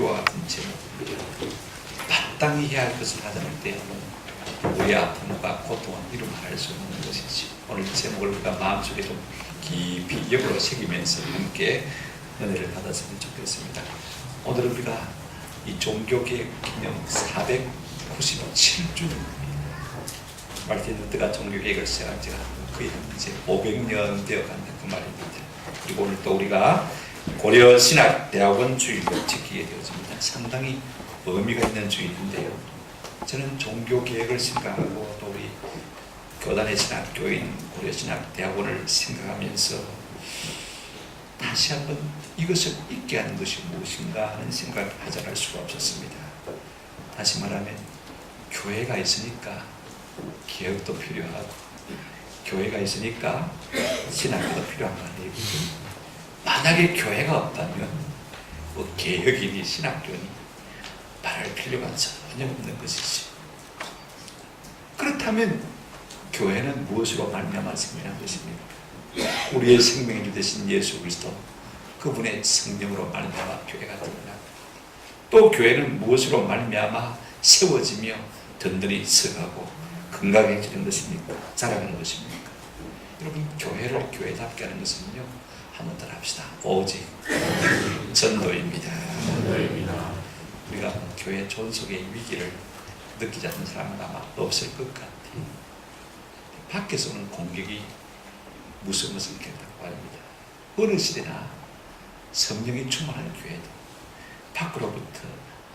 이와 같은 제목, 마땅히 해야 할 것을 하지 않을 때 우리의 아픔과 고통은 이루 말할 수 없는 것이지. 오늘 제목을 우리가 마음속에 좀 깊이 영으로 새기면서 함께 은혜를 받았으면 좋겠습니다. 오늘 우리가 이 종교개혁 기념 497주년입니다. 마르틴 루터가 종교개혁을 시작한 지가 거의 이제 500년 되어간다 그 말입니다. 그리고 오늘 또 우리가 고려신학대학원 주일을 지키게 되어집니다. 상당히 의미가 있는 주일인데요. 저는 종교개혁을 생각하고 또 우리 교단의 신학교인 고려신학대학원을 생각하면서 다시 한번 이것을 잊게 하는 것이 무엇인가 하는 생각을 하지 않을 수가 없었습니다. 다시 말하면 교회가 있으니까 개혁도 필요하고 교회가 있으니까 신학교도 필요한 거 아니거든요. 만약에 교회가 없다면 뭐 개혁이니 신학교니 말할 필요가 전혀 없는 것이지. 그렇다면 교회는 무엇으로 말미암아 생명한 것입니까? 우리의 생명이 되신 예수 그리스도 그분의 성령으로 말미암아 교회가 됩니다. 또 교회는 무엇으로 말미암아 세워지며 든든히 서가고 건강해지는 것입니까? 자라는 것입니까? 여러분, 교회를 교회답게 하는 것은요, 한번 더 합시다. 오직 전도입니다. 우리가 교회 존속의 위기를 느끼지 않는 사람은 아마 없을 것 같아요. 밖에서는 공격이 무서무섭겠다고 합니다. 어느 시대나 성령이 충만한 교회도 밖으로부터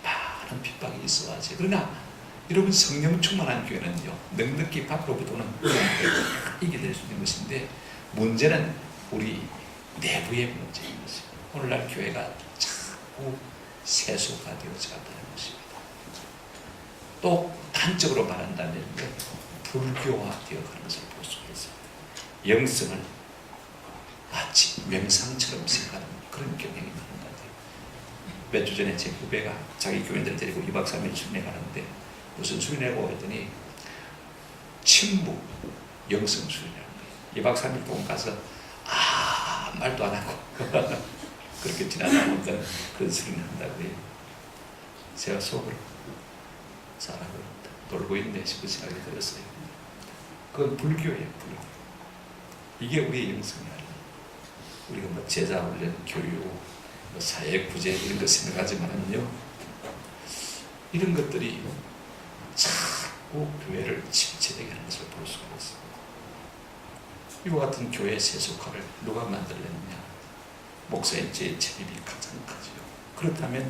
많은 핍박이 있어야지. 그러나 여러분, 성령 충만한 교회는요, 넉넉히 밖으로부터는 이겨낼 수 있는 것인데, 문제는 우리 내부의 문제인 것입니다. 오늘날 교회가 자꾸 세속화 되어져 간다는 것입니다. 또 단적으로 말한다면 불교화 되어가는 것을 볼 수가 있습니다. 영성을 마치 명상처럼 생각하는 그런 경향이 많은 것 같아요. 몇 주 전에 제 후배가 자기 교인들 데리고 2박 3일 수련하는데 무슨 수련하고 했더니 침묵 영성 수련이라는 거예요. 2박 3일 동안 가서 말도 안 하고 그렇게 지나다니는 그런 수련을 한다고 해요. 제가 속으로 사람을 놀고 있네 싶은 생각이 들었어요. 그건 불교예요. 불교. 이게 우리의 영성이 아니에요. 우리가 뭐 제자 훈련, 교육, 뭐 사회 구제 이런 거 생각하지만은요, 이런 것들이 자꾸 교회를 침체되게 하는 것을 볼 수가 있습니다. 이와 같은 교회 세속화를 누가 만들었느냐? 목사의 책임이 가장 크죠. 그렇다면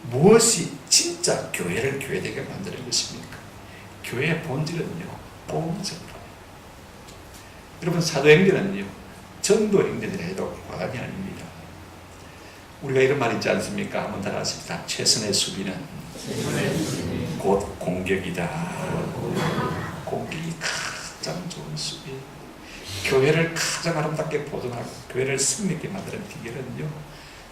무엇이 진짜 교회를 교회되게 만드는 것입니까? 교회의 본질은요, 복음전도. 여러분, 사도행전은요, 전도행전이라 해도 과언이 아닙니다. 우리가 이런 말 있지 않습니까? 한번 따라하십시다. 최선의 수비는 곧 공격이다. 공격이 가장 좋은 수비. 교회를 가장 아름답게 보존하고 교회를 승리하게 만드는 비결은요,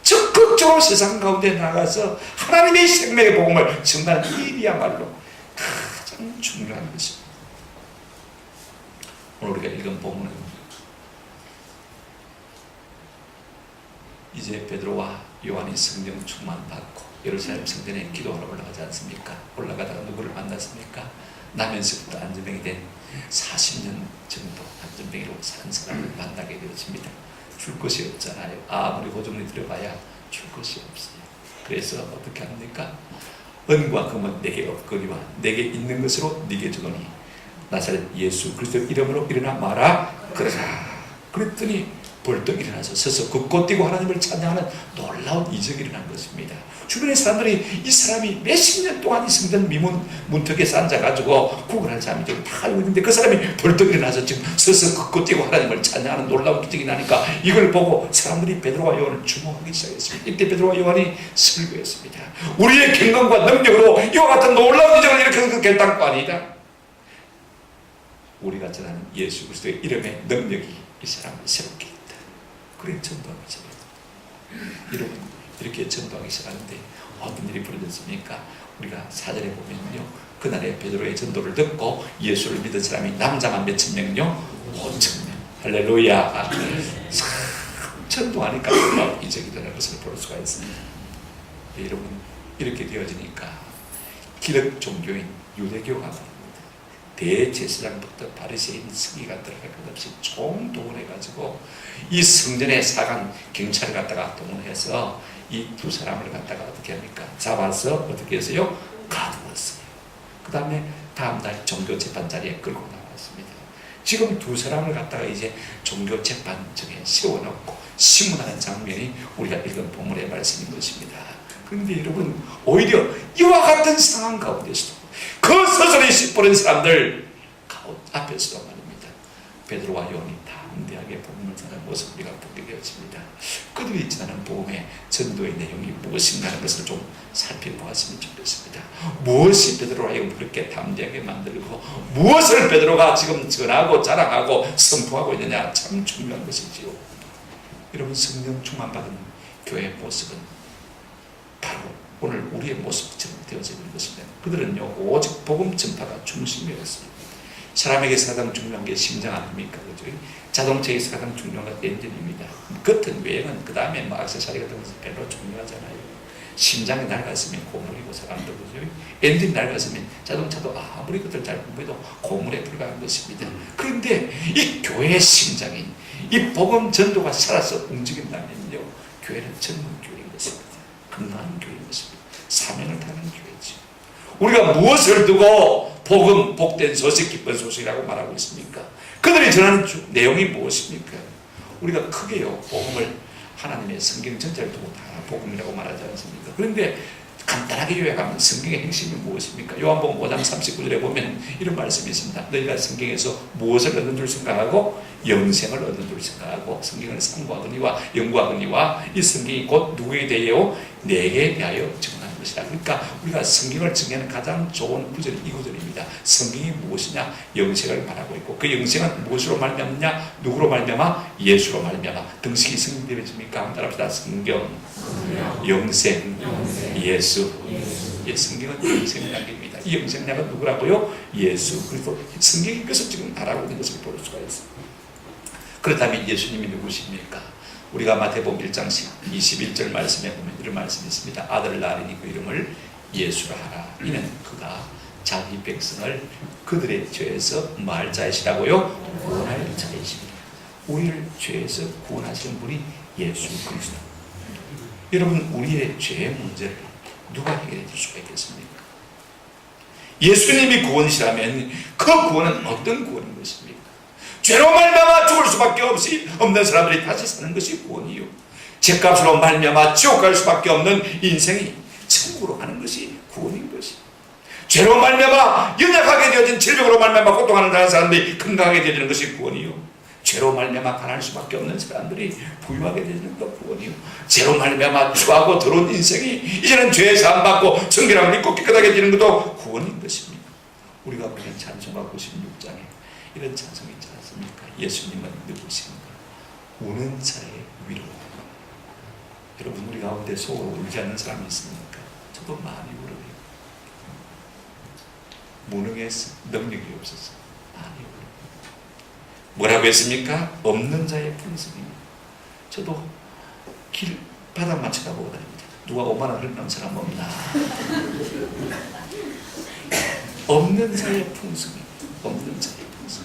적극적으로 세상 가운데 나가서 하나님의 생명의 복음을 전하는 일이야말로 가장 중요한 것입니다. 오늘 우리가 읽은 본문은 이제 베드로와 요한이 성령 충만받고 예루살렘 성전에 기도하러 올라가지 않습니까? 올라가다가 누구를 만났습니까? 나면서부터 안전병이 된 40년 정도 안전병이로 사는 사람을 만나게 되었습니다. 줄 것이 없잖아요. 아무리 호정리 들어가야 줄 것이 없어요. 그래서 어떻게 합니까? 은과 금은 내게 없거니와 내게 있는 것으로 네게 주거니 나사렛 예수 그리스도 이름으로 일어나 마라 그러자. 그랬더니 벌떡 일어나서 서서 긋고 뛰고 하나님을 찬양하는 놀라운 이적이 일어난 것입니다. 주변의 사람들이 이 사람이 몇십 년 동안 이 성전 문턱에 앉아가지고 구걸한 사람이 다 알고 있는데 그 사람이 벌떡 일어나서 지금 서서 긋고 뛰고 하나님을 찬양하는 놀라운 기적이 나니까 이걸 보고 사람들이 베드로와 요한을 주목하기 시작했습니다. 이때 베드로와 요한이 설교했습니다. 우리의 경건과 능력으로 이와 같은 놀라운 기적을 일으키는 그 결단코 아니다. 우리가 전하는 예수 그리스도의 이름의 능력이 이 사람을 새롭게 했다. 그래 전도하기 시작했다. 여러분, 이렇게 전도하기 시작하는데 어떤 일이 벌어졌습니까? 우리가 사절에 보면요, 그날에 베드로의 전도를 듣고 예수를 믿은 사람이 남자만 몇천 명요? 5,000명. 할렐루야. 전도하니까 놀라운 이적이 되는 것을 볼 수가 있습니다. 여러분, 이렇게 되어지니까 기득 종교인 유대교가 대제사장부터 바리새인 서기가 들어갈 것 없이 총동원해가지고 이 성전에 사간 경찰을 갖다가 동원해서 이 두 사람을 갖다가 어떻게 합니까? 잡아서 어떻게 해서요? 가두었어요. 그 다음에 다음날 종교재판 자리에 끌고 나왔습니다. 지금 두 사람을 갖다가 이제 종교재판정에 세워놓고 심문하는 장면이 우리가 읽은 본문의 말씀인 것입니다. 그런데 여러분, 오히려 이와 같은 상황 가운데서도 그 서서히 씹부른 사람들 앞에서도 말입니다, 베드로와 요한이 담대하게 복음을 전하는 모습을 우리가 보게 되었습니다. 그들이 전하는 복음의 전도의 내용이 무엇인가 하는 것을 좀 살펴보았으면 좋겠습니다. 무엇이 베드로와 하여금 그렇게 담대하게 만들고 무엇을 베드로가 지금 전하고 자랑하고 선포하고 있느냐, 참 중요한 것이지요. 여러분, 성령 충만받은 교회의 모습은 바로 오늘 우리의 모습처럼 되어져 있는 것입니다. 그들은요, 오직 복음 전파가 중심이었어요. 사람에게 가장 중요한 게 심장 아닙니까? 그죠? 자동차에서 가장 중요한 건 엔진입니다. 겉은 외형은 그 다음에 뭐 액세서리 같은 것은 별로 중요하잖아요. 심장이 낡았으면 고물이고 사람도, 그죠? 엔진 낡았으면 자동차도 아무리 그들 잘 공부해도 고물에 불과한 것입니다. 그런데 이 교회의 심장인 이 복음 전도가 살아서 움직인다면요, 교회는 전문 교회인 것입니다. 건강한 교회인 것입니다. 사명을 다하는 교회죠. 우리가 무엇을 두고 복음, 복된 소식, 기쁜 소식이라고 말하고 있습니까? 그들이 전하는 내용이 무엇입니까? 우리가 크게요, 복음을 하나님의 성경 전체를 두고 다 복음이라고 말하지 않습니까? 그런데 간단하게 요약하면 성경의 핵심이 무엇입니까? 요한복음 5장 39절에 보면 이런 말씀이 있습니다. 너희가 성경에서 무엇을 얻는 줄 생각하고 영생을 얻는 줄 생각하고 성경을 상고하거니와 연구하거니와 이 성경이 곧 누구에 대하여? 내게 대하여 증언하는 것이다. 그러니까 우리가 성경을 증언하는 가장 좋은 구절이 이 구절입니다. 성경이 무엇이냐? 영생을 말하고 있고 그 영생은 무엇으로 말미암느냐? 누구로 말미암아? 예수로 말미암아. 등식이 성경되어집니까? 한번 따라합시다. 성경, 영생, 예수. 예, 성경은 영생약입니다. 이 영생약은 누구라고요? 예수. 그리고 성경이 이것을 지금 말하고 있는 것을 볼 수가 있습니다. 그렇다면 예수님이 누구십니까? 우리가 마태복음 1장 21절 말씀에 보면 이런 말씀이 있습니다. 아들을 낳으니 그 이름을 예수라 하라. 이는 그가 자기 백성을 그들의 죄에서 말 자이시라고요? 구원할 자이십니다. 우리를 죄에서 구원하시는 분이 예수 그리스도. 여러분, 우리의 죄의 문제를 누가 해결해 줄 수가 있겠습니까? 예수님이 구원이시라면 그 구원은 어떤 구원인 것입니까? 죄로 말미암아 죽을 수밖에 없는 사람들이 다시 사는 것이 구원이요. 죄값으로 말미암아 지옥 갈 수밖에 없는 인생이 천국으로 가는 것이 구원인 것이. 죄로 말미암아 연약하게 되어진 질병으로 말미암아 고통하는 사람들이 건강하게 되어지는 것이 구원이요. 죄로 말미암아 가난할 수밖에 없는 사람들이 부유하게 되는 것 구원이요. 죄로 말미암아 추하고 더러운 인생이 이제는 죄에 사함받고 정결함을 입고 깨끗하게 되는 것도 구원인 것입니다. 우리가 보는 찬송가 96장에 이런 찬송이 있지 않습니까? 예수님은 누구신가? 우는 자의 위로. 여러분, 우리 가운데 속으로 울지 않는 사람이 있습니까? 저도 많이 울어요. 무능해서 능력이 없어서 많이 울어요. 뭐라고 했습니까? 없는 자의 풍성입니다. 저도 길 바닥만 쳐다보고 다닙니다. 누가 5만 원 흘리는 사람 없나? 없는 자의 풍성입니다. 없는 자의 풍성.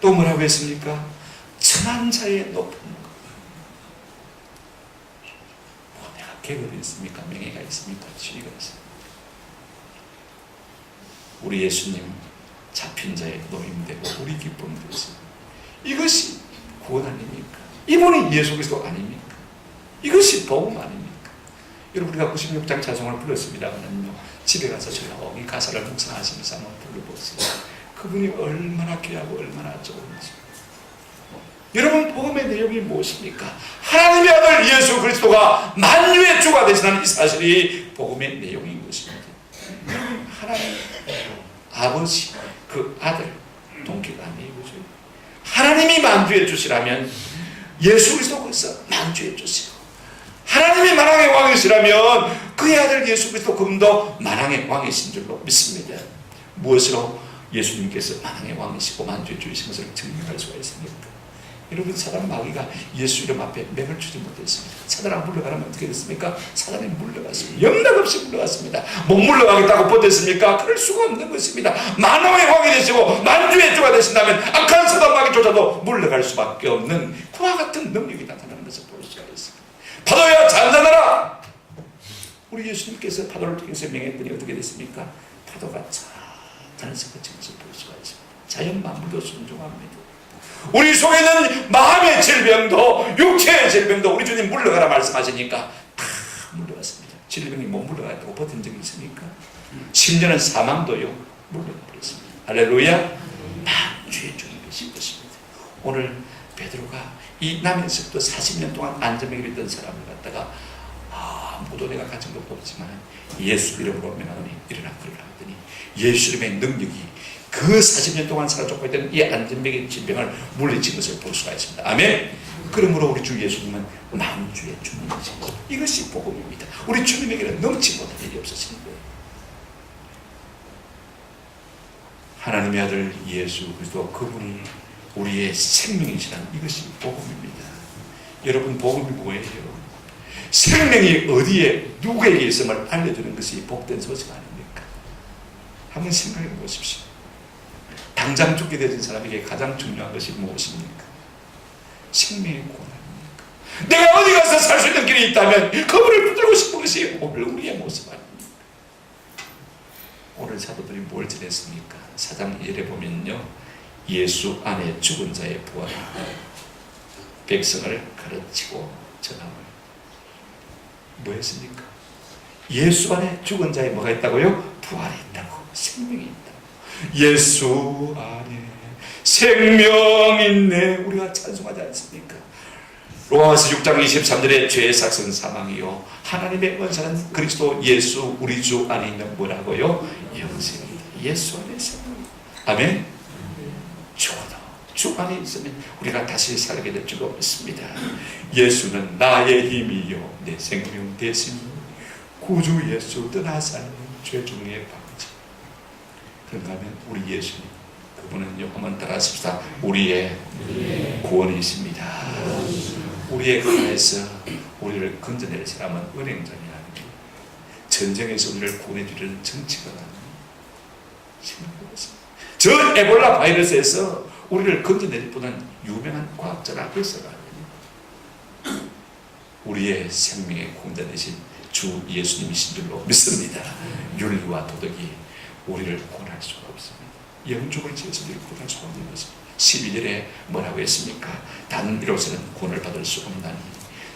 또 뭐라고 했습니까? 천한 자의 높은 것. 뭐 내가 계급이 있습니까? 명예가 있습니까? 지위가 있습니까? 우리 예수님 잡힌 자의 노임되고 우리 기쁨 되었습니다. 이것이 구원 아닙니까? 이분이 예수 그리스도 아닙니까? 이것이 복음 아닙니까? 여러분, 우리가 96장 찬송을 불렀습니다만요, 집에 가서 조용히 가사를 묵상하시면서 한번 불러보세요. 그분이 얼마나 귀하고 얼마나 좋은지. 여러분, 복음의 내용이 무엇입니까? 하나님의 아들 예수 그리스도가 만유의 주가 되시는 이 사실이 복음의 내용인 것입니다. 하나님 아버지, 그 아들 동기가 아니에요. 그죠? 하나님이 만주해 주시라면 예수 그리스도께서 만주해 주시고, 하나님이 만왕의 왕이시라면 그의 아들 예수 그리스도 그분도 만왕의 왕이신 줄로 믿습니다. 무엇으로 예수님께서 만왕의 왕이시고 만주해 주신 것을 증명할 수가 있습니까? 여러분, 사단 마귀가 예수 이름 앞에 맥을 추지 못했습니다. 사단아 물러가라면 어떻게 됐습니까? 사단이 물러갔습니다. 영락없이 물러갔습니다. 못 물러가겠다고 버텼습니까? 그럴 수가 없는 것입니다. 만왕의 왕이 되시고 만주의 주가 되신다면 악한 사단 마귀조차도 물러갈 수밖에 없는 그와 같은 능력이 나타나는 것을 볼 수가 있습니다. 파도야 잔잔하라! 우리 예수님께서 파도를 통해서 명했더니 어떻게 됐습니까? 파도가 잔잔해서 그친 것을 볼 수가 있습니다. 자연 만물도 순종합니다. 우리 속에 있는 마음의 질병도 육체의 질병도 우리 주님 물러가라 말씀하시니까 다 물러갔습니다. 질병이 못 물러갔다고 버틴 적이 있습니까? 심지어는 사망도요 물러가 버렸습니다. 할렐루야. 만주의 주님 계신 것입니다. 오늘 베드로가 이 남인석도 40년 동안 안전병이 있던 사람을 갖다가 아무도 내가 가진 것도 없지만 예수 이름으로 명하노니 일어나 걸으라 하더니 예수 이름의 능력이 그 40년 동안 사라졌고 있던 이 안전병의 질병을 물리친 것을 볼 수가 있습니다. 아멘. 그러므로 우리 주 예수님은 만주의 주님이십니다. 이것이 복음입니다. 우리 주님에게는 넘치 못할 일이 없으신 거예요. 하나님의 아들 예수 그리스도 그분이 우리의 생명이시라는 이것이 복음입니다. 여러분, 복음이 뭐예요? 생명이 어디에 누구에게 있음을 알려주는 것이 복된 소식 아닙니까? 한번 생각해 보십시오. 당장 죽게 되는 사람에게 가장 중요한 것이 무엇입니까? 생명의 구원입니까? 내가 어디 가서 살 수 있는 길이 있다면 그분을 붙들고 싶은 것이 오늘 우리의 모습 아닙니까? 오늘 사도들이 뭘 지냈습니까? 4장 2절에 보면요, 예수 안에 죽은 자의 부활, 백성을 가르치고 전함을 뭐 했습니까? 예수 안에 죽은 자의 뭐가 있다고요? 부활이 있다고, 생명이 있다고. 예수 안에 생명 있네, 우리가 찬송하지 않습니까? 로마서 6장 23절에 죄의 삭은 사망이요 하나님의 원사는 그리스도 예수 우리 주 안에 있는 뭐라고요? 영생입니다. 예수 안에 생명. 아멘. 죽어도 주 안에 있으면 우리가 다시 살게 될 줄 없습니다. 예수는 나의 힘이요 내 생명 대신 구주 예수 떠나사는 죄 중에 방지. 그런가 하면 우리 예수님 그분은요, 한번 따라하십시다. 우리의 구원이십니다. 우리의 가에서 우리를 건져낼 사람은 은행장이 아닙니다. 전쟁에서 우리를 구원해주려는 정치가 아닙니다. 저 에볼라 바이러스에서 우리를 건져낼 분은 유명한 과학자나 의사가 아닙니다. 우리의 생명의 구원자 되신 주 예수님이신 줄로 믿습니다. 윤리와 도덕이 우리를 구원할 수가 없습니다. 영죽을 지어서 우리를 구원할 수가 없는 것입니다. 12절에 뭐라고 했습니까? 단 이로서는 구원을 받을 수 없나니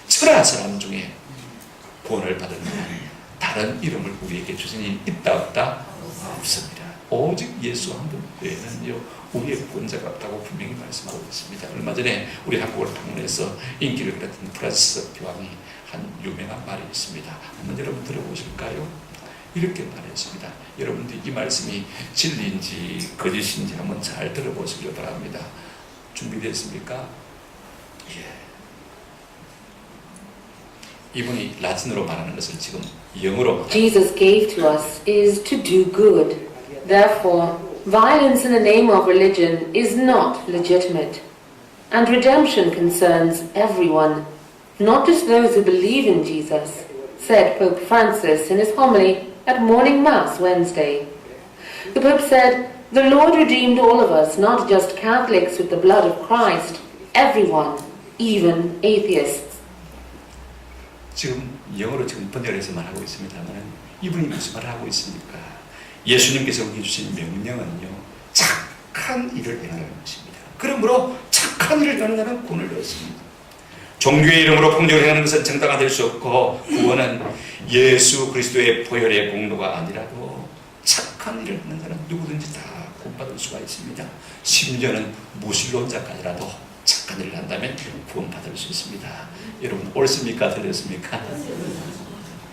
천하 사람 중에 구원을 받을 만한 다른 이름을 우리에게 주신 이 있다 없다? 없습니다. 오직 예수 한 분 외에는요 우리의 구원자가 없다고 분명히 말씀하고 있습니다. 얼마 전에 우리 한국을 방문해서 인기를 끌었던 프란시스 교황이 한 유명한 말이 있습니다. 한번 여러분 들어보실까요? 이렇게 말했습니다. 여러분들 이 말씀이 진리인지 거짓인지 한번 잘 들어보시길 바랍니다. 준비됐습니까? 예. 이분이 라틴어로 말하는 것을 지금 영어로 Jesus gave to us is to do good. Therefore, violence in the name of religion is not legitimate. And redemption concerns everyone, not just those who believe in Jesus, said Pope Francis in his homily at morning mass Wednesday. The Pope said, "The Lord redeemed all of us, not just Catholics with the blood of Christ, everyone, even atheists." 지금 영어로 지금 번역해서 말하고 있습니다만 이분이 무슨 말을 하고 있습니까? 예수님께서 우리에게 주신 명령은요 착한 일을 행하는 것입니다. 그러므로 착한 일을 하는 자는 구원을 얻습니다. 종교의 이름으로 폭력을 행하는 것은 정당화 될 수 없고 구원은 예수 그리스도의 보혈의 공로가 아니라도 착한 일을 하는 자는 누구든지 다 구원받을 수가 있습니다. 심지어는 무신론자까지라도 착한 일을 한다면 구원받을 수 있습니다. 여러분 옳습니까? 틀렸습니까?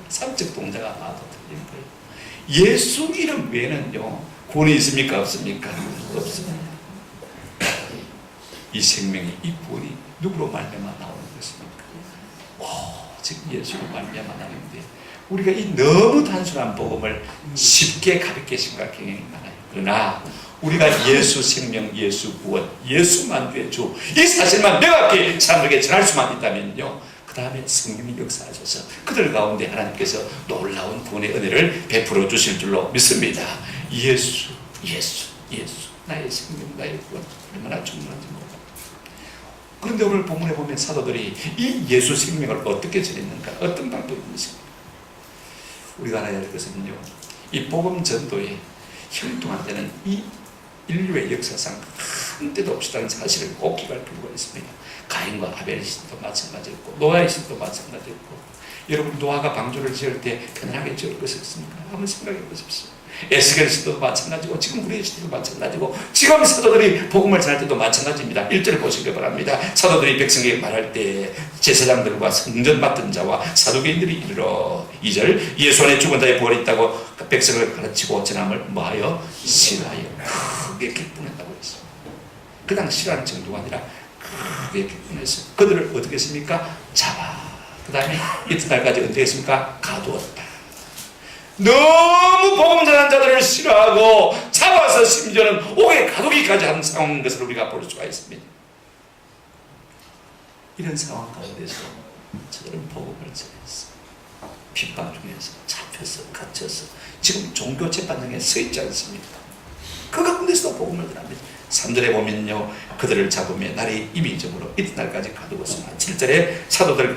삼적 동자가 나도 틀린 거예요. 예수 이름 외에는요 구원이 있습니까? 없습니까? 없습니다. 이 생명이 이 구원이 누구로 말미암아 나오는 것입니까? 즉 예수로 말미암아 나는데 우리가 이 너무 단순한 복음을 쉽게 가볍게 생각하는 경향이 많아요. 그러나 우리가 예수 생명, 예수 구원, 예수 만주의 주 이 사실만 명확히 사람들에게 전할 수만 있다면요, 그 다음에 성령이 역사하셔서 그들 가운데 하나님께서 놀라운 구원의 은혜를 베풀어 주실 줄로 믿습니다. 예수, 예수, 예수, 나의 생명, 나의 구원, 얼마나 충분한지 몰라. 그런데 오늘 본문에 보면 사도들이 이 예수 생명을 어떻게 전했는가, 어떤 방법이 있습니까? 우리가 알아야 할 것은요, 이 복음 전도에 형통한 데는 이 인류의 역사상 한 때도 없이 다른 사실을 꼭 기억할 필요가 있습니다. 가인과 아벨의 신도 마찬가지였고 노아의 신도 마찬가지였고, 여러분 노아가 방주를 지을 때 편안하게 지을 것이었습니까? 한번 생각해 보십시오. 에스겔 시대도 마찬가지고 지금 우리의 시대도 마찬가지고 지금 사도들이 복음을 전할 때도 마찬가지입니다. 1절 보시기 바랍니다. 사도들이 백성에게 말할 때 제사장들과 성전 맡은 자와 사두개인들이 이르러 2절 예수 안에 죽은 자의 부활이 있다고 백성을 가르치고 전함을 뭐하여? 싫어하여 크게 기쁨했다고 했습니다. 그냥 싫어하는 정도가 아니라 크게 기쁨했어요. 그들을 어떻게 했습니까? 잡아 그 다음에 이튿날까지 어떻게 했습니까? 가두었다. 너무 복음 전하는 자들을 싫어하고 잡아서 심지어는 옥에 가두기까지 하는 상황인 것을 우리가 볼 수가 있습니다. 이런 상황 가운데서 저들은 복음을 전했어. 핍박 중에서 잡혀서 갇혀서 지금 종교 재판장에 서 있지 않습니까? 그 가운데서도 복음을 전합니다. 3절에 보면요, 그들을 잡으며 날이 이미 저물어 이튿날까지 가두었으나 7절에 사도들을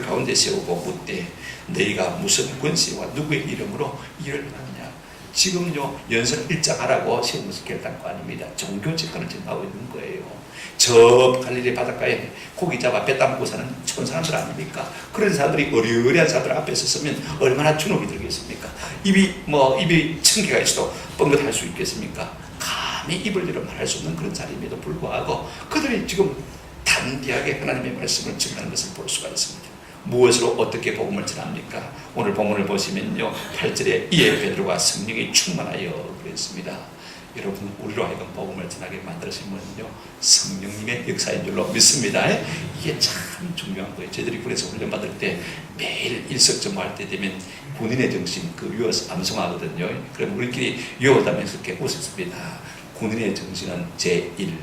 가운데 세우고 묻되 너희가 무슨 권세와 누구의 이름으로 이를 하느냐. 지금요 연설 일장하라고 세운 것은 결단코 아닙니다. 종교 재판을 지금 하고 있는 거예요. 저 갈릴리 바닷가에 고기 잡아 배 따먹고 사는 천사람들 아닙니까? 그런 사람들이 어리어리한 사람들 앞에 섰으면 얼마나 주눅이 들겠습니까? 입이 천 개가 있어도 뻥긋할 수 있겠습니까? 감히 입을 열어 말할 수 없는 그런 자리임에도 불구하고 그들이 지금 단디하게 하나님의 말씀을 전하는 것을 볼 수가 있습니다. 무엇으로 어떻게 복음을 전합니까? 오늘 본문을 보시면요 8절에 이에 베드로가 성령이 충만하여 그랬습니다. 여러분 우리로 하여금 복음을 전하게 만드신 분은요 성령님의 역사인 줄로 믿습니다. 이게 참 중요한 거예요. 저희들이 군에서 훈련받을 때 매일 일석점할 때 되면 군인의 정신 외워서 암송하거든요. 그럼 우리끼리 외워다면서 이렇게 웃었습니다. 군인의 정신은 제1,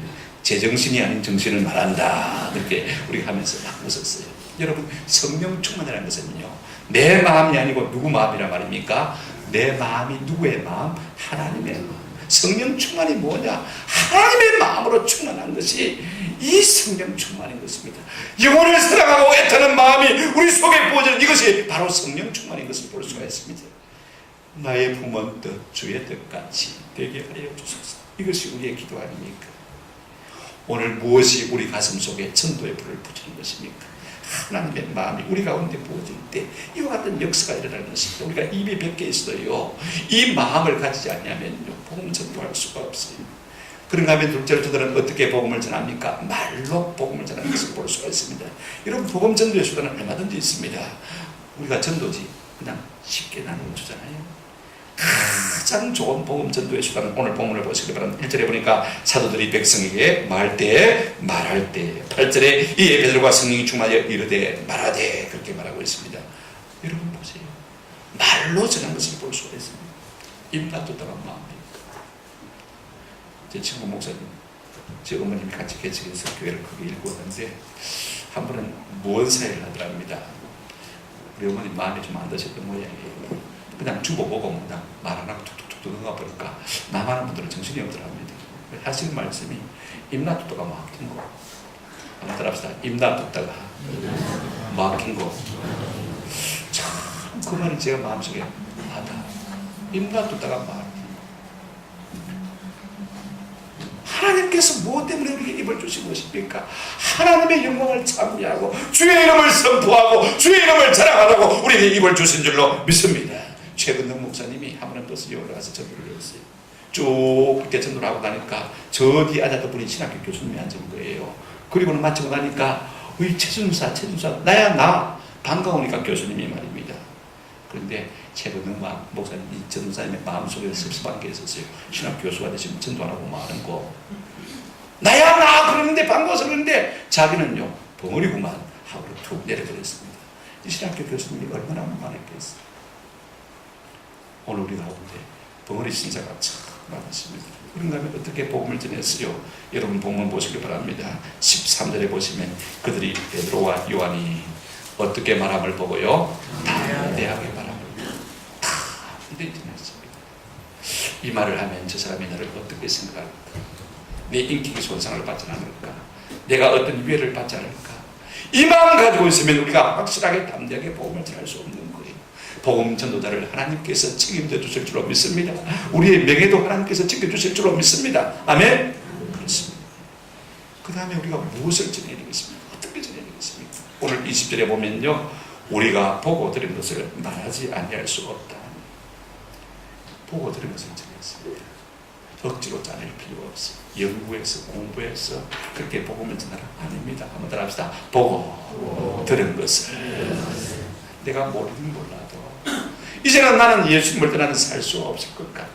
제정신이 아닌 정신을 말한다. 그렇게 우리가 하면서 막 웃었어요. 여러분 성령 충만이라는 것은요 내 마음이 아니고 누구 마음이란 말입니까? 내 마음이 누구의 마음? 하나님의 마음. 성령 충만이 뭐냐? 하나님의 마음으로 충만한 것이 이 성령 충만인 것입니다. 영혼을 사랑하고 애타는 마음이 우리 속에 부어지는 이것이 바로 성령 충만인 것을 볼 수가 있습니다. 나의 품은 뜻 주의 뜻같이 되게 하여 주소서. 이것이 우리의 기도 아닙니까? 오늘 무엇이 우리 가슴 속에 전도의 불을 붙이는 것입니까? 하나님의 마음이 우리 가운데 부어질 때 이와 같은 역사가 일어나는 것입니다. 우리가 입이 100개 있어요. 이 마음을 가지지 않으면요 복음 전도할 수가 없어요. 그런가 하면 둘째로 저들은 어떻게 복음을 전합니까? 말로 복음을 전하는 것을 볼 수가 있습니다. 여러분 복음 전도의 수단은 얼마든지 있습니다. 우리가 전도지 그냥 쉽게 나누어 주잖아요. 가장 좋은 복음 전도의 수단은 오늘 본문을 보시기 바랍니다. 1절에 보니까 사도들이 백성에게 말할 때 8절에 이에 베드로가 성령이 충만하여 이르되 말하되 그렇게 말하고 있습니다. 여러분 보세요. 말로 전한 것을 볼 수가 있습니다. 입 놔뒀다가 마음입니다. 제 친구 목사님, 제 어머님이 같이 개척해서 교회를 크게 일고 하는데 한 번은 무언 사회를 하더랍니다. 우리 어머님 마음이 좀 안 드셨던 모양이에요. 그냥 주보보고 그냥 말 안 하고 툭툭툭 들어가 보니까 남하는 분들은 정신이 없더랍니다. 하시는 말씀이 입 놔뒀다가 막힌 거. 한번 따라합시다. 입 놔뒀다가 막힌 거. 참 그 말이 제가 마음속에 와닿아. 입 놔뒀다가 막힌 거. 하나님께서 무엇 때문에 우리에게 입을 주신 것입니까? 하나님의 영광을 찬미하고 주의 이름을 선포하고 주의 이름을 자랑하라고 우리에게 입을 주신 줄로 믿습니다. 최근동 목사님이 한 번은 버스 여러 가서 전도를 했어요. 쭉 이렇게 전도를 하고 나니까 저 뒤에 앉았던 분이 신학교 교수님이 앉은 거예요. 그리고는 마치고 나니까 우리 최준사 나야 나 반가우니까 교수님이 말입니다. 그런데 최근동 목사님 이 전도사님의 마음속에 섭섭한 게 있었어요. 신학 교수가 되시면 전도 안 하고 많은 거 나야 나 그러는데 반가워서 그러는데 자기는요 벙어리구만 하고 툭 내려버렸습니다. 이 신학교 교수님이 얼마나 많았겠어요. 오늘 우리 가운데 벙어리 신자가 참 많으십니다. 그런가 하면 어떻게 복음을 전했어요? 여러분 본문 보시기 바랍니다. 13절에 보시면 그들이 베드로와 요한이 어떻게 말함을 보고요? 담대하게 말함을 담대히 전했습니다. 이 말을 하면 저 사람이 나를 어떻게 생각할까? 내 인격이 손상을 받지 않을까? 내가 어떤 위해를 받지 않을까? 이 마음 가지고 있으면 우리가 확실하게 담대하게 복음을 전할 수 없는 거예요. 복음 전도자를 하나님께서 책임져 주실 줄로 믿습니다. 우리의 명예도 하나님께서 지켜주실 줄로 믿습니다. 아멘? 그렇습니다. 그 다음에 우리가 무엇을 전해야 되겠습니까? 어떻게 전해야 되겠습니까? 오늘 20절에 보면요, 우리가 보고 들은 것을 말하지 아니할 수 없다. 보고 들은 것을 전했습니다. 억지로 짜낼 필요가 없어요. 연구해서 공부해서 그렇게 복음을 전하라. 아닙니다. 한번 더 합시다. 보고 들은 것을. 내가 모르긴 몰라도 이제는 나는 예수님을 떠나는 살 수 없을 것 같아.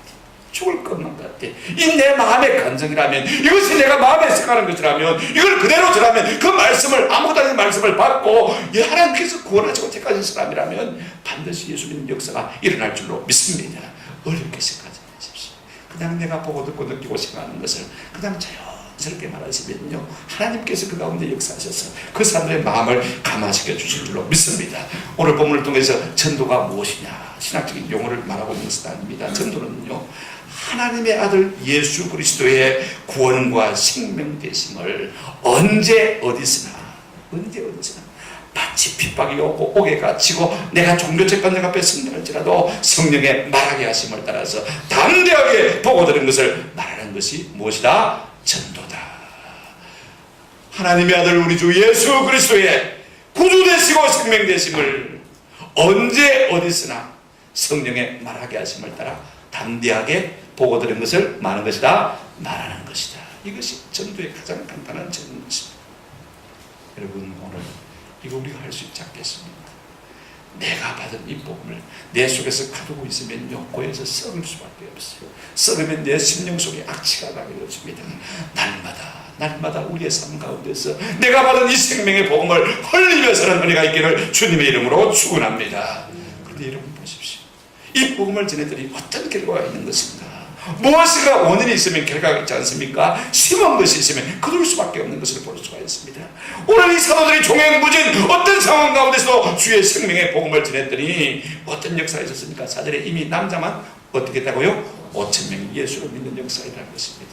죽을 것만 같아. 이 내 마음의 감정이라면, 이것이 내가 마음에 생각하는 것이라면, 이걸 그대로 전하면 그 말씀을, 아무것도 아닌 말씀을 받고 하나님께서 구원하시고 택하신 사람이라면 반드시 예수 믿는 역사가 일어날 줄로 믿습니다. 어렵게 생각하지 마십시오. 그냥 내가 보고 듣고 느끼고 생각하는 것을 그냥 자연스럽게 말하시면요, 하나님께서 그 가운데 역사하셔서 그 사람들의 마음을 감화시켜 주실 줄로 믿습니다. 오늘 본문을 통해서 전도가 무엇이냐, 신학적인 용어를 말하고 있는 것은 아닙니다. 전도는요, 하나님의 아들 예수 그리스도의 구원과 생명 되심을 언제 어디서나 마치 핍박이 오고 옥에 갇히고 내가 종교책 받는 앞에 승리할지라도 성령의 말하게 하심을 따라서 담대하게 보고 들은 것을 말하는 것이 무엇이다? 전도다. 하나님의 아들 우리 주 예수 그리스도의 구주 되시고 생명 되심을 언제 어디서나 성령의 말하게 하심을 따라 담대하게 보고 들은 것을 말하는 것이다. 말하는 것이다. 이것이 전도의 가장 간단한 전도입니다. 여러분, 오늘 이거 우리가 할 수 있지 않겠습니까? 내가 받은 이 복음을 내 속에서 가두고 있으면요, 고에서 썩을 수밖에 없어요. 썩으면 내 심령 속에 악취가 나게 되어집니다. 날마다 우리의 삶 가운데서 내가 받은 이 생명의 복음을 흘리며 사는 은혜가 있기를 주님의 이름으로 축원합니다. 그런데 여러분 보십시오. 이 복음을 전해드리 어떤 결과가 있는 것인가? 무엇인가 원인이 있으면 결과가 있지 않습니까? 심한 것이 있으면 거둘 수밖에 없는 것을 볼 수가 있습니다. 오늘 이 사도들이 종횡무진 어떤 상황 가운데서도 주의 생명의 복음을 전했더니 어떤 역사가 있었습니까? 4절에 이미 남자만 어떻게 했다고요? 5,000명이 예수를 믿는 역사이라는 것입니다.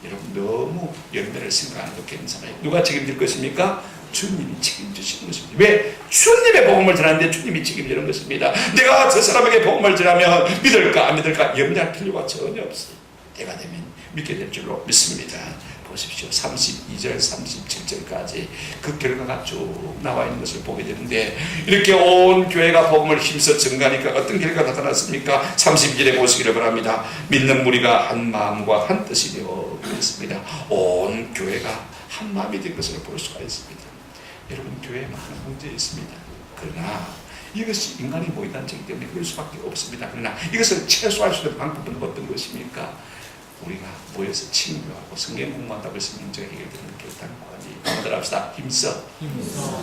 여러분, 너무 연배를 생각하는 것 괜찮아요. 누가 책임질 것입니까? 주님이 책임지시는 것입니다. 왜? 주님의 복음을 전하는데 주님이 책임지는 것입니다. 내가 저 사람에게 복음을 전하면 믿을까 안 믿을까 염려할 필요가 전혀 없어요. 때가 되면 믿게 될 줄로 믿습니다. 보십시오. 32절 37절까지 그 결과가 쭉 나와 있는 것을 보게 되는데, 이렇게 온 교회가 복음을 힘써 증가하니까 어떤 결과가 나타났습니까? 32절에 보시기를 바랍니다. 믿는 무리가 한 마음과 한 뜻이 되어 그랬습니다. 온 교회가 한 마음이 된 것을 볼 수가 있습니다. 여러분, 교회에 많은 문제 있습니다. 그러나 이것이 인간이 모의단체이기 때문에 그럴 수밖에 없습니다. 그러나 이것을 최소화할 수 있는 방법은 어떤 것입니까? 우리가 모여서 친구하고 성경 공부한다고 해서 문제가 해결되는 게 결단과 한번 합시다. 힘써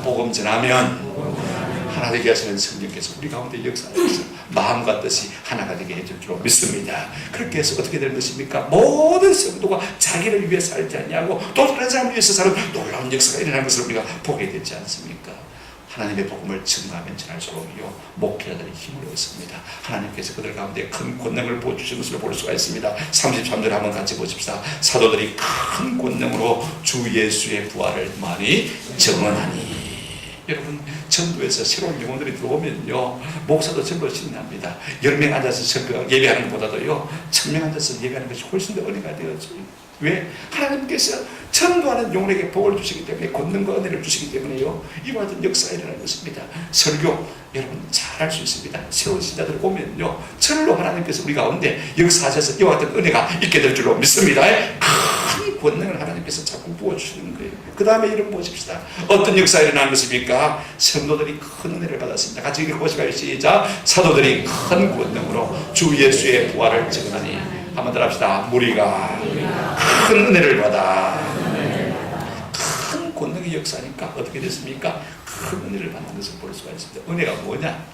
복음 전하면 하나 되게 하시는 성령께서 우리 가운데 역사하셔서 마음과 뜻이 하나가 되게 해줄 줄로 믿습니다. 그렇게 해서 어떻게 되는 것입니까? 모든 성도가 자기를 위해 살지 않냐고 또 다른 사람을 위해서 사는 놀라운 역사가 일어나는 것을 우리가 보게 되지 않습니까? 하나님의 복음을 증거하면 전할수록요, 목회자들이 힘을 얻습니다. 하나님께서 그들 가운데 큰 권능을 보여주신 것을 볼 수가 있습니다. 33절 한번 같이 보십시다. 사도들이 큰 권능으로 주 예수의 부활을 많이 증언하니. 여러분, 전도에서 새로운 영혼들이 들어오면요, 목사도 전도 신납니다. 10명 앉아서 예배하는 것보다도요, 1000명 앉아서 예배하는 것이 훨씬 더 은혜가 되었죠. 왜? 하나님께서 전도하는 영혼에게 복을 주시기 때문에, 권능과 은혜를 주시기 때문에요, 이와 같은 역사가 일어나는 것입니다. 설교 여러분 잘할 수 있습니다. 새로운 신자들 오면요, 절로 하나님께서 우리 가운데 역사하셔서 이와 같은 은혜가 있게 될 줄로 믿습니다. 큰 권능을 하나님께서 자꾸 부어주시는 거예요. 그 다음에 이름 보십시다. 어떤 역사가 일어나는 것입니까? 성도들이 큰 은혜를 받았습니다. 같이 읽어보시까요? 시작. 사도들이 큰 권능으로 주 예수의 부활을 증언하니. 한번 더 합시다. 무리가 큰 은혜를 받아. 큰 권능의 역사니까 어떻게 됐습니까? 큰 은혜를 받는 것을 볼 수가 있습니다. 은혜가 뭐냐?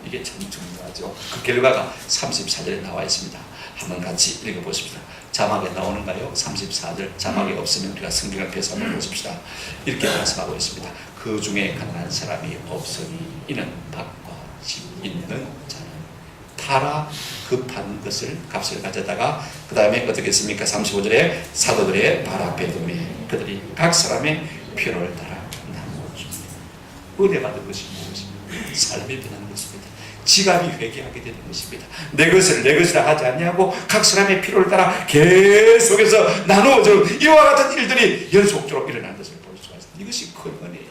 이게 참 중요하죠. 그 결과가 34절에 나와 있습니다. 한번 같이 읽어보십시다. 자막에 나오는가요? 34절 자막이 없으면 우리가 성경을 펴서 한번 보십시다. 이렇게 말씀하고 있습니다. 그 중에 가난한 사람이 없으니 이는 밭과 집 있는 자는 팔아 급한 것을 값을 가져다가 그 다음에 어떻게 했습니까? 35절에 사도들의 발 앞에 두매 그들이 각 사람의 필요를 따라 나누어줍니다. 은혜 받은 것이 무엇입니까? 삶이 변하는 것입니다. 지갑이 회개하게 되는 것입니다. 내 것을 내 것이라 하지 않냐고 각 사람의 필요를 따라 계속해서 나누어주는 이와 같은 일들이 연속적으로 일어나는 것을 볼 수가 있습니다. 이것이 큰 은혜예요.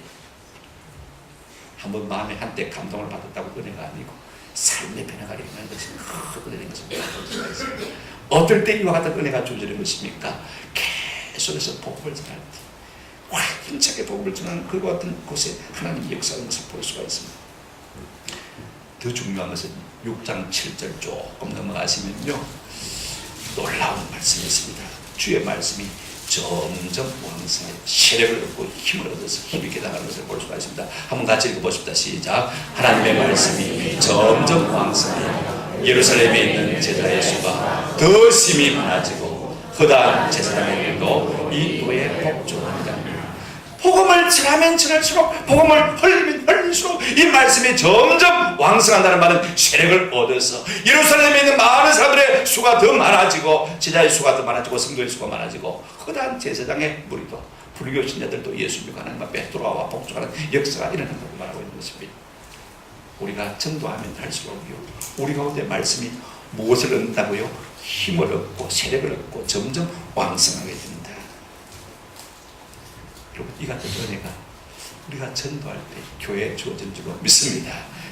한번 마음에 한때 감동을 받았다고 은혜가 아니고 삶의 변화가 일어나는 것이 큰 은혜인 것을 볼 수가 있습니다. 어떨 때 이와 같은 은혜가 주어지는 것입니까? 계속해서 복음을 전할 때 힘차게 복음을 전하는 그와 같은 곳에 하나님이 역사하는 것을 볼 수가 있습니다. 더 중요한 것은 6장 7절 조금 넘어가시면요 놀라운 말씀이 있습니다. 주의 말씀이 점점 왕성해 세력을 얻고 힘을 얻어서 힘이 깨달는 것을 볼 수가 있습니다. 한번 같이 읽어보십시다. 시작. 하나님의 말씀이 점점 왕성해 예루살렘에 있는 제자의 수가 더 심히 많아지고 허다한 제사장에게도 이 도에 복종합니다. 복음을 전하면 전할수록 복음을 흘리면 흘릴수록 이 말씀이 점점 왕성한다는 말은 세력을 얻어서 예루살렘에 있는 많은 사람들의 수가 더 많아지고 제자의 수가 더 많아지고 성도의 수가 많아지고 허다한 제사장의 무리도 불교 신자들도 예수 믿고 하나님 앞에 돌아와 복종하는 역사가 일어난다고 말하고 있는 것입니다. 우리가 전도하면 할수록요 우리 가운데 말씀이 무엇을 얻는다고요? 힘을 얻고 세력을 얻고 점점 왕성하게 됩니다. 여러분, 이 같은 은혜가 우리가 전도할 때 교회에 주어진 줄로 믿습니다.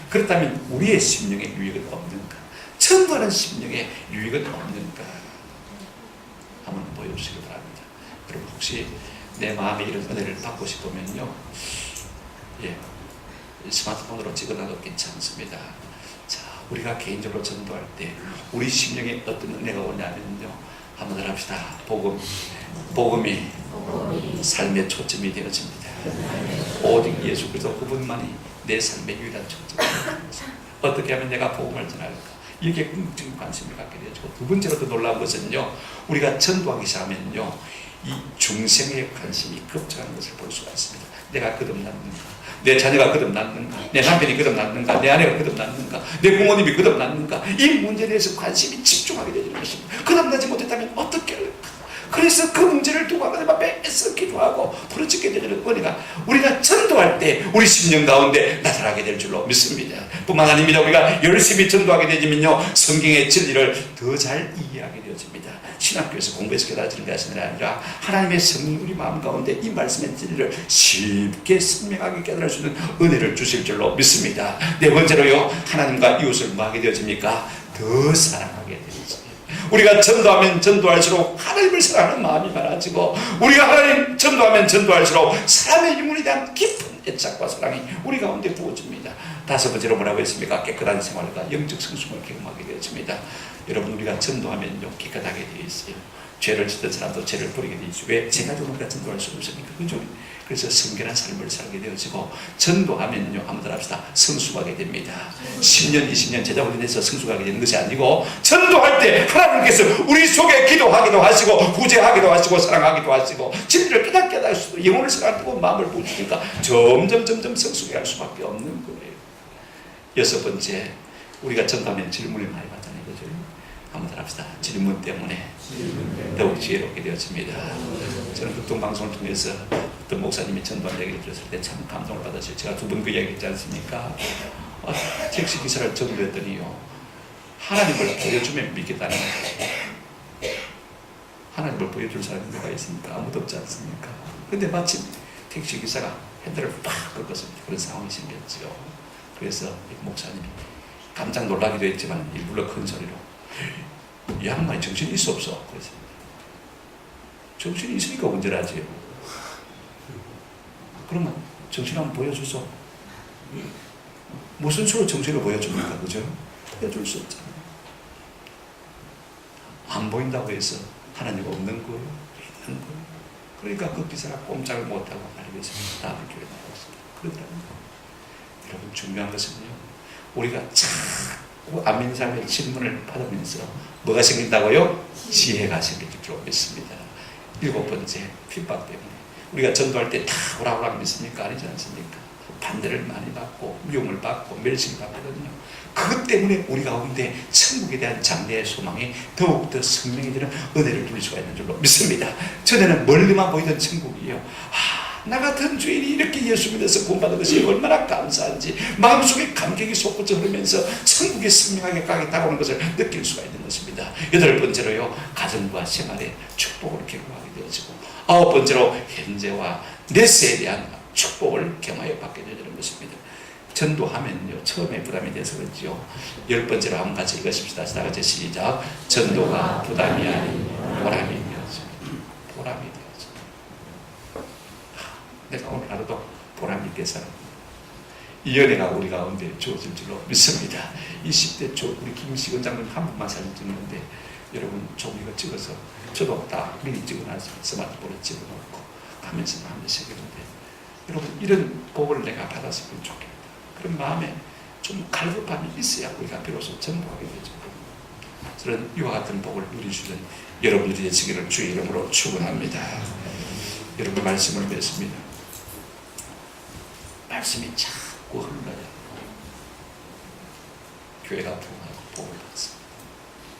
그렇다면 우리의 심령에 유익은 없는가? 전도하는 심령에 유익은 없는가? 한번 보여주시기 바랍니다. 여러분 혹시 내 마음에 이런 은혜를 받고 싶으면요 스마트폰으로 찍어놔도 괜찮습니다. 자, 우리가 개인적으로 전도할 때 우리 심령에 어떤 은혜가 오냐면요 한번 더 합시다. 복음이 삶의 초점이 되어집니다. 오직 예수 그리스도 그분만이 내 삶의 유일한 초점입니다. 어떻게 하면 내가 복음을 전할까? 이게 긍정적인 관심을 갖게 되어지고 두 번째로 더 놀라운 것은요 우리가 전도하기 시작하면요 이 중생의 관심이 급증하는 것을 볼 수가 있습니다. 내가 거듭났는가? 내 자녀가 거듭났는가? 내 남편이 거듭났는가? 내 아내가 거듭났는가? 내 부모님이 거듭났는가? 이 문제에 대해서 관심이 집중하게 되는 것입니다. 거듭나지 못했다면 어떻게 할까? 그래서 그 문제를 두고 하나님 앞에 애써 기도하고 부르짖게 되는 은혜가 우리가 전도할 때 우리 심령 가운데 나타나게 될 줄로 믿습니다. 뿐만 아닙니다. 우리가 열심히 전도하게 되면요 성경의 진리를 더 잘 이해하게 되어집니다. 신학교에서 공부해서 깨달아지는 것이 아니라 하나님의 성령 우리 마음 가운데 이 말씀의 진리를 쉽게 선명하게 깨달을 수 있는 은혜를 주실 줄로 믿습니다. 네 번째로요 하나님과 이웃을 뭐하게 되어집니까? 더 사랑하게 되어집니다. 우리가 전도하면 전도할수록 하나님을 사랑하는 마음이 많아지고 우리가 하나님 전도하면 전도할수록 사람의 영혼에 대한 깊은 애착과 사랑이 우리 가운데 부어집니다. 다섯 번째로 뭐라고 했습니까? 깨끗한 생활과 영적 성숙을 경험하게 되어집니다. 여러분 우리가 전도하면요 깨끗하게 되어 있어요. 죄를 짓던 사람도 죄를 버리게 되어 있어요. 왜? 제가 좀 우리가 전도할 수 없습니까? 그죠? 그래서 성결한 삶을 살게 되어지고 전도하면요 한번 더 합시다. 성숙하게 됩니다. 10년 20년 제자원이 돼서 성숙하게 되는 것이 아니고 전도할 때 하나님께서 우리 속에 기도하기도 하시고 구제하기도 하시고 사랑하기도 하시고 진리를 깨닫게 하시고 영혼을 사랑하고 마음을 부으시니까 점점 성숙해 할 수밖에 없는 거예요. 여섯 번째 우리가 전도하면 질문을 많이 받잖아요. 그죠? 한번 더 합시다. 질문 때문에 더욱 지혜롭게 되었습니다. 저는 극동방송을 통해서 어떤 목사님이 전도한 얘기를 들었을 때 참 감동을 받았어요. 제가 두 번 그 이야기 했지 않습니까? 택시 기사를 전도했더니요 하나님을 보여주면 믿겠다는 거예요. 하나님을 보여줄 사람이 누가 있습니까? 아무도 없지 않습니까? 근데 마침 택시 기사가 핸들을 팍 꺾었습니다. 그런 상황이 생겼죠. 그래서 목사님이 깜짝 놀라기도 했지만 일부러 큰 소리로 이 양반이 정신이 있어 없어? 그랬습니다. 정신이 있으니까 운전을 하지. 그러면 정신 한번 보여줘서 무슨 수로 정신을 보여줍니까? 그죠? 보여줄 수 없잖아요. 안 보인다고 해서 하나님 없는 거예요? 있는 거예요? 그러니까 그 기사가 꼼짝을 못하고 하나님께서 답을 교회 나왔습니다. 그러더랍니다. 여러분 중요한 것은요, 우리가 자꾸 아민삼의 질문을 받으면서 뭐가 생긴다고요? 지혜가 생길 줄 믿습니다. 7번째, 핍박 때문에. 우리가 전도할 때 다 오라오라 믿습니까? 아니지 않습니까? 반대를 많이 받고 미움을 받고 멸시를 받거든요. 그것 때문에 우리 가운데 천국에 대한 장래의 소망이 더욱더 선명해지는 은혜를 누릴 수가 있는 줄로 믿습니다. 전에는 멀리만 보이던 천국이요, 나 같은 주인이 이렇게 예수 믿어서 구원받은 것이 얼마나 감사한지 마음속에 감격이 솟구쳐 흐르면서 천국의 선명하게 가게 다가오는 것을 느낄 수가 있는 것입니다. 8번째로요, 가정과 생활의 축복을 경험하게 되어지고, 9번째로 현재와 내세에 대한 축복을 경험하여 받게 되는 것입니다. 전도하면요, 처음에 부담이 돼서 그렇죠. 10번째로 한번 같이 읽으십시다. 다 같이 시작. 전도가 부담이 아닌 보람이 되었습니다. 보람이 되었습니다. 내가 오늘 하루도 보람 있게 살았습니다. 이 은혜가 우리 가운데 주어질 줄로 믿습니다. 20대 초 우리 김시건 장로님 한 분만 사진 찍는데, 여러분 좀 이거 찍어서 저도 다 미리 찍어놔서 스마트폰에 찍어놓고 가면서 마음에 새겼는데, 여러분 이런 복을 내가 받았으면 좋겠다. 그런 마음에 좀 갈급함이 있어야 우리가 비로소 전도하게 되죠. 그런 이와 같은 복을 누리시는 여러분들이 되시기를 주의 이름으로 축원합니다. 여러분 말씀을 뵙습니다. 말씀이 자꾸 흘러요. 교회가 부흥하고 복을 받습니다.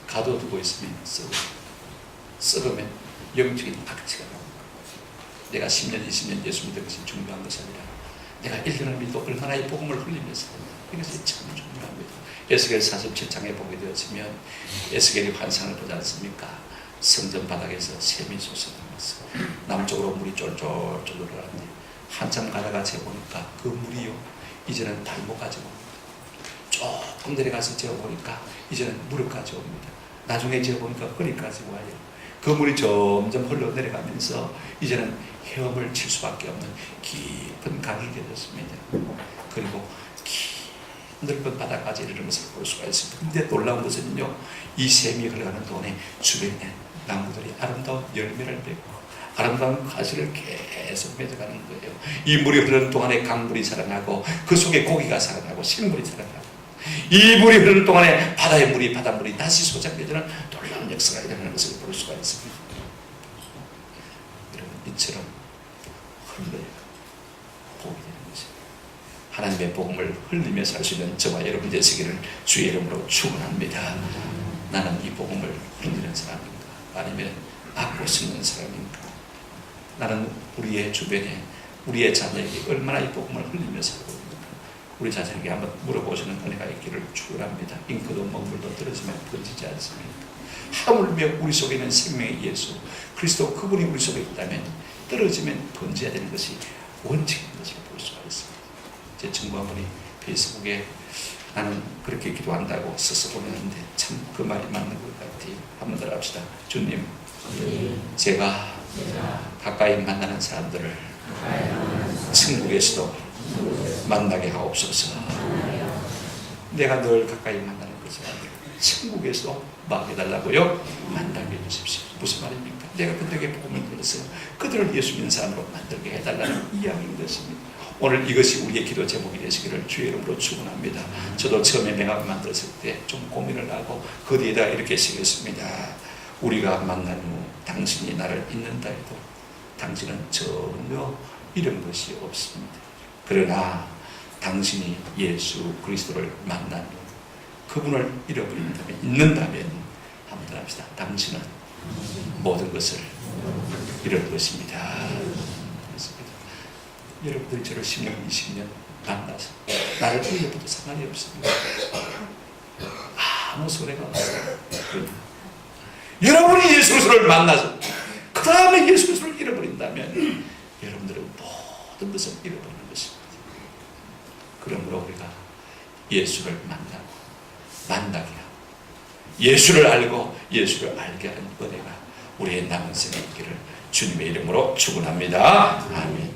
가둬두고 있으면 썩으면 영적인 악취가 나옵니다. 내가 10년, 20년 예수 믿는 것이 중요한 것이 아니라 내가 1년을 믿고 얼마나 이 복음을 흘리면서, 이것이 참 중요합니다. 에스겔 47장에 보게 되었으면 에스겔이 환상을 보지 않습니까? 성전 바닥에서 샘이 솟아나면서 남쪽으로 물이 쫄쫄쫄 흘러가는데, 한참 가다가 재보니까 그 물이요, 이제는 발목까지 옵니다. 조금 내려가서 재보니까 이제는 무릎까지 옵니다. 나중에 재보니까 허리까지 와요. 그 물이 점점 흘러내려가면서 이제는 헤엄을 칠 수밖에 없는 깊은 강이 되었습니다. 그리고 넓은 바다까지 이르는 것을 볼 수가 있습니다. 근데 놀라운 것은요, 이 샘이 흘러가는 동안에 주변에 나무들이 아름다운 열매를 맺고 아름다운 가시를 계속 맺어가는 거예요. 이 물이 흐르는 동안에 강물이 살아나고 그 속에 고기가 살아나고 식물이 살아나고, 이 물이 흐르는 동안에 바닷물이 다시 소장되는 놀라운 역사가 일어나는 것을 볼 수가 있습니다. 여러분 이처럼 흘러야 복이 되는 것입니다. 하나님의 복음을 흘리며 살 수 있는 저와 여러분 되시기를 주의 이름으로 축원합니다. 나는 이 복음을 흘리는 사람인가, 아니면 악고 쓰는 사람인가? 나는 우리의 주변에 우리의 자녀에게 얼마나 이 복음을 흘리며 살고 있는가? 우리 자신에게 한번 물어보시는 은혜가 있기를 축원합니다. 잉크도 먹물도 떨어지면 번지지 않습니까? 하물며 우리 속에 있는 생명의 예수 그리스도, 그분이 우리 속에 있다면 떨어지면 번져야 되는 것이 원칙인 것을 볼 수가 있습니다. 제 친구 한 분이 페이스북에 나는 그렇게 기도한다고 써서 보냈는데 참 그 말이 맞는 것 같아요. 한번 더 합시다. 주님, 제가 가까이 만나는 사람들을 천국에서도 만나게 하옵소서. 내가 늘 가까이 만나는 것을 천국에서도 막해달라고요? 만나게 해주십시오. 무슨 말입니까? 내가 그들에게 복음을 들어서 그들을 예수 믿는 사람으로 만들게 해달라는 이야기인 것입니다. 오늘 이것이 우리의 기도 제목이 되시기를 주의 이름으로 축원합니다. 저도 처음에 명함을 만들었을 때 좀 고민을 하고 그 뒤에다 이렇게 쓰겠습니다. 우리가 만난 후 당신이 나를 잊는다 해도 당신은 전혀 잃은 것이 없습니다. 그러나 당신이 예수 그리스도를 만난 후 그분을 잃어버린다면, 잊는다면, 한번 더 합시다. 당신은 모든 것을 잃을 것입니다. 그렇습니다. 여러분들이 저를 10년, 20년 만나서 나를 잃어버려도 상관이 없습니다. 아무 소리가 없어요. 여러분이 예수 그리스도를 만나서 그 다음에 예수 그리스도를 잃어버린다면 여러분들은 모든 것을 잃어버리는 것입니다. 그러므로 우리가 예수를 만나게 하고 예수를 알고 예수를 알게 하는 은혜가 우리의 남은 생에 있기를 주님의 이름으로 축원합니다. 아멘.